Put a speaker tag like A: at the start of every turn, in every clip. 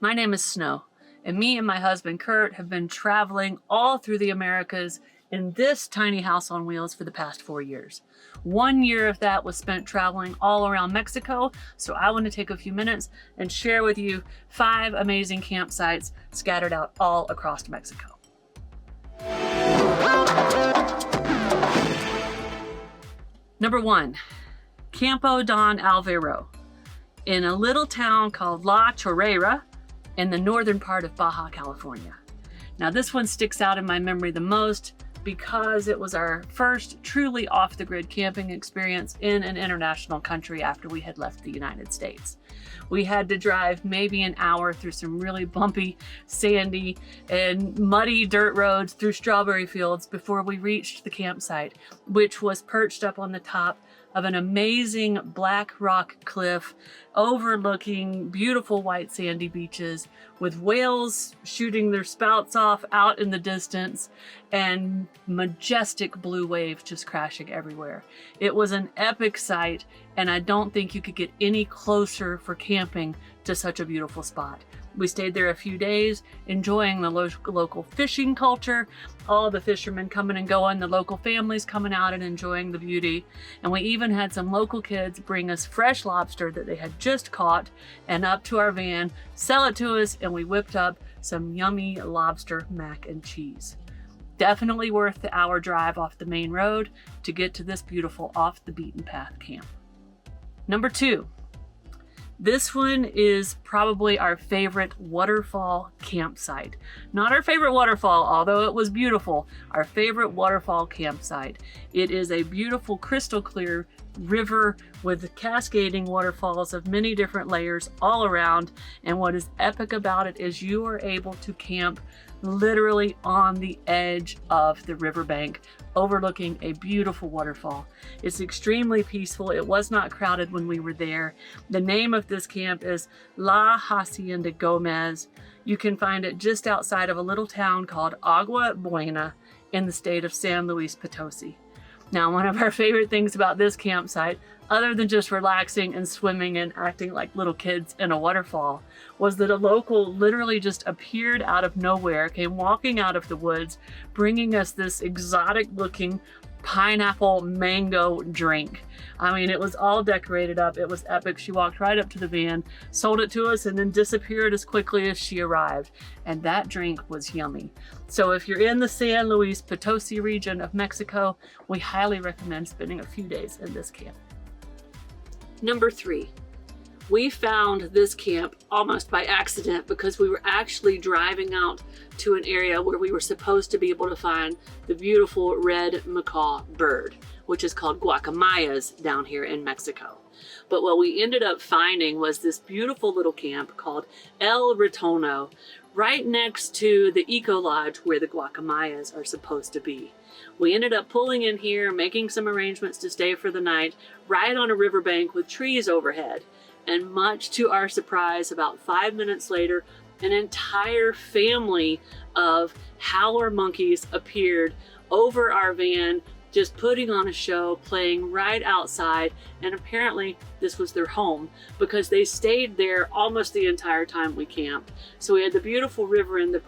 A: My name is Snow, and me and my husband Kurt have been traveling all through the Americas in this tiny house on wheels for the past 4 years. 1 year of that was spent traveling all around Mexico, so I want to take a few minutes and share with you 5 amazing campsites scattered out all across Mexico. Number 1, Campo Don Alvaro, in a little town called La Chorrera in the northern part of Baja California. Now this one sticks out in my memory the most because it was our first truly off-the-grid camping experience in an international country after we had left the United States. We had to drive maybe an hour through some really bumpy, sandy, and muddy dirt roads through strawberry fields before we reached the campsite, which was perched up on the top of an amazing black rock cliff overlooking beautiful white sandy beaches with whales shooting their spouts off out in the distance and majestic blue waves just crashing everywhere. It was an epic sight, and I don't think you could get any closer for camping to such a beautiful spot. We stayed there a few days, enjoying the local fishing culture, all the fishermen coming and going, the local families coming out and enjoying the beauty. And we even had some local kids bring us fresh lobster that they had just caught and up to our van, sell it to us, and we whipped up some yummy lobster mac and cheese. Definitely worth the hour drive off the main road to get to this beautiful off the beaten path camp. Number 2. This one is probably our favorite waterfall campsite. Not our favorite waterfall, although it was beautiful, our favorite waterfall campsite. It is a beautiful crystal clear river with cascading waterfalls of many different layers all around. And what is epic about it is you are able to camp literally on the edge of the riverbank, overlooking a beautiful waterfall. It's extremely peaceful. It was not crowded when we were there. The name of this camp is La Hacienda Gomez. You can find it just outside of a little town called Agua Buena in the state of San Luis Potosi. Now, one of our favorite things about this campsite, other than just relaxing and swimming and acting like little kids in a waterfall, was that a local literally just appeared out of nowhere, came walking out of the woods, bringing us this exotic looking pineapple mango drink. I mean, it was all decorated up. It was epic. She walked right up to the van, sold it to us, and then disappeared as quickly as she arrived. And that drink was yummy. So if you're in the San Luis Potosi region of Mexico, we highly recommend spending a few days in this camp. Number 3. We found this camp almost by accident because we were actually driving out to an area where we were supposed to be able to find the beautiful red macaw bird, which is called guacamayas down here in Mexico. But what we ended up finding was this beautiful little camp called El Retono, right next to the eco lodge where the guacamayas are supposed to be. We ended up pulling in here, making some arrangements to stay for the night, right on a riverbank with trees overhead. And much to our surprise, about 5 minutes later, an entire family of howler monkeys appeared over our van, just putting on a show, playing right outside. And apparently this was their home because they stayed there almost the entire time we camped. So we had the beautiful river in the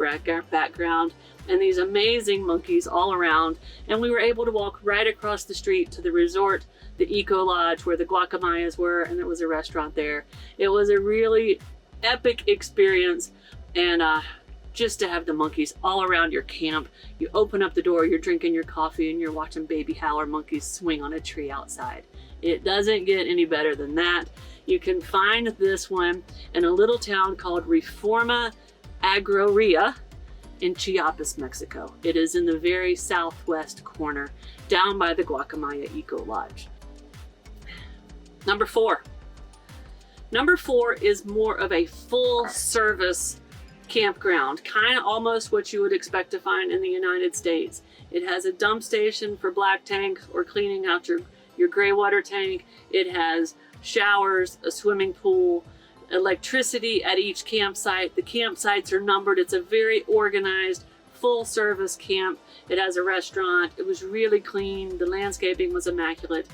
A: background and these amazing monkeys all around. And we were able to walk right across the street to the resort, the Eco Lodge, where the guacamayas were, and there was a restaurant there. It was a really epic experience, and just to have the monkeys all around your camp. You open up the door, you're drinking your coffee, and you're watching baby howler monkeys swing on a tree outside. It doesn't get any better than that. You can find this one in a little town called Reforma Agroria in Chiapas, Mexico. It is in the very southwest corner, down by the Guacamaya Eco Lodge. Number 4. Number 4 is more of a full service campground, kind of almost what you would expect to find in the United States. It has a dump station for black tanks or cleaning out your gray water tank. It has showers, a swimming pool, electricity at each campsite. The campsites are numbered. It's a very organized, full service camp. It has a restaurant. It was really clean. The landscaping was immaculate.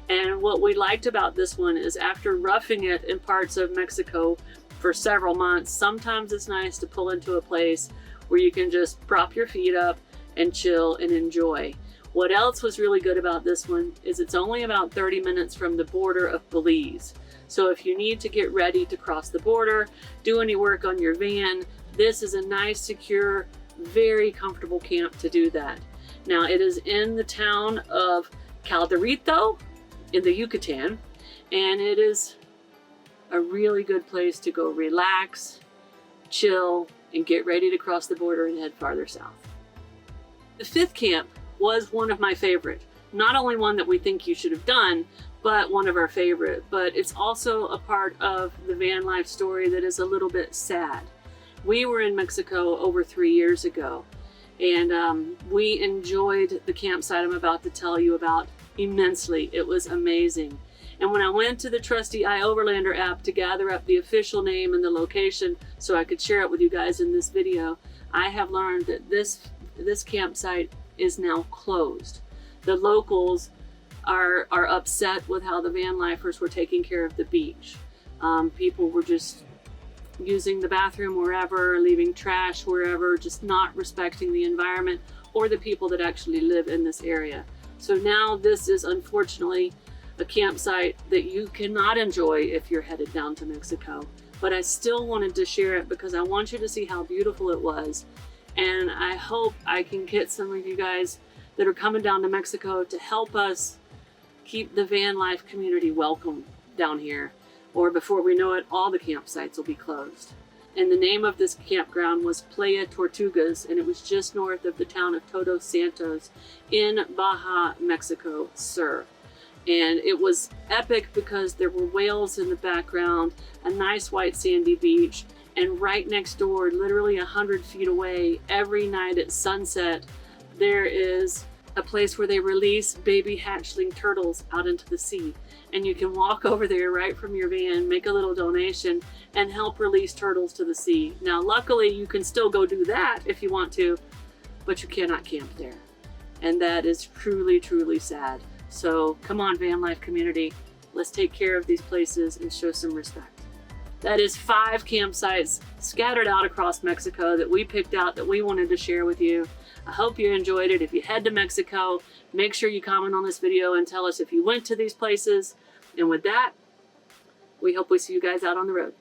A: And what we liked about this one is after roughing it in parts of Mexico for several months, sometimes it's nice to pull into a place where you can just prop your feet up and chill and enjoy. What else was really good about this one is it's only about 30 minutes from the border of Belize. So if you need to get ready to cross the border, do any work on your van, this is a nice, secure, very comfortable camp to do that. Now it is in the town of Calderito in the Yucatan, and it is a really good place to go relax, chill, and get ready to cross the border and head farther south. The fifth camp was one of my favorite. Not only one that we think you should have done, but one of our favorite. But it's also a part of the van life story that is a little bit sad. We were in Mexico over 3 years ago, and we enjoyed the campsite I'm about to tell you about immensely. It was amazing. And when I went to the trusty iOverlander app to gather up the official name and the location so I could share it with you guys in this video, I have learned that this campsite is now closed. The locals are upset with how the van lifers were taking care of the beach. People were just using the bathroom wherever, leaving trash wherever, just not respecting the environment or the people that actually live in this area. So now this is unfortunately a campsite that you cannot enjoy if you're headed down to Mexico. But I still wanted to share it because I want you to see how beautiful it was. And I hope I can get some of you guys that are coming down to Mexico to help us keep the van life community welcome down here. Or before we know it, all the campsites will be closed. And the name of this campground was Playa Tortugas, and it was just north of the town of Todos Santos in Baja, Mexico Sur. And it was epic because there were whales in the background, a nice white sandy beach, and right next door, literally 100 feet away, every night at sunset, there is a place where they release baby hatchling turtles out into the sea. And you can walk over there right from your van, make a little donation, and help release turtles to the sea. Now, luckily, you can still go do that if you want to, but you cannot camp there. And that is truly, truly sad. So come on, van life community, let's take care of these places and show some respect. That is 5 campsites scattered out across Mexico that we picked out that we wanted to share with you. I hope you enjoyed it. If you head to Mexico, make sure you comment on this video and tell us if you went to these places. And with that, we hope we see you guys out on the road.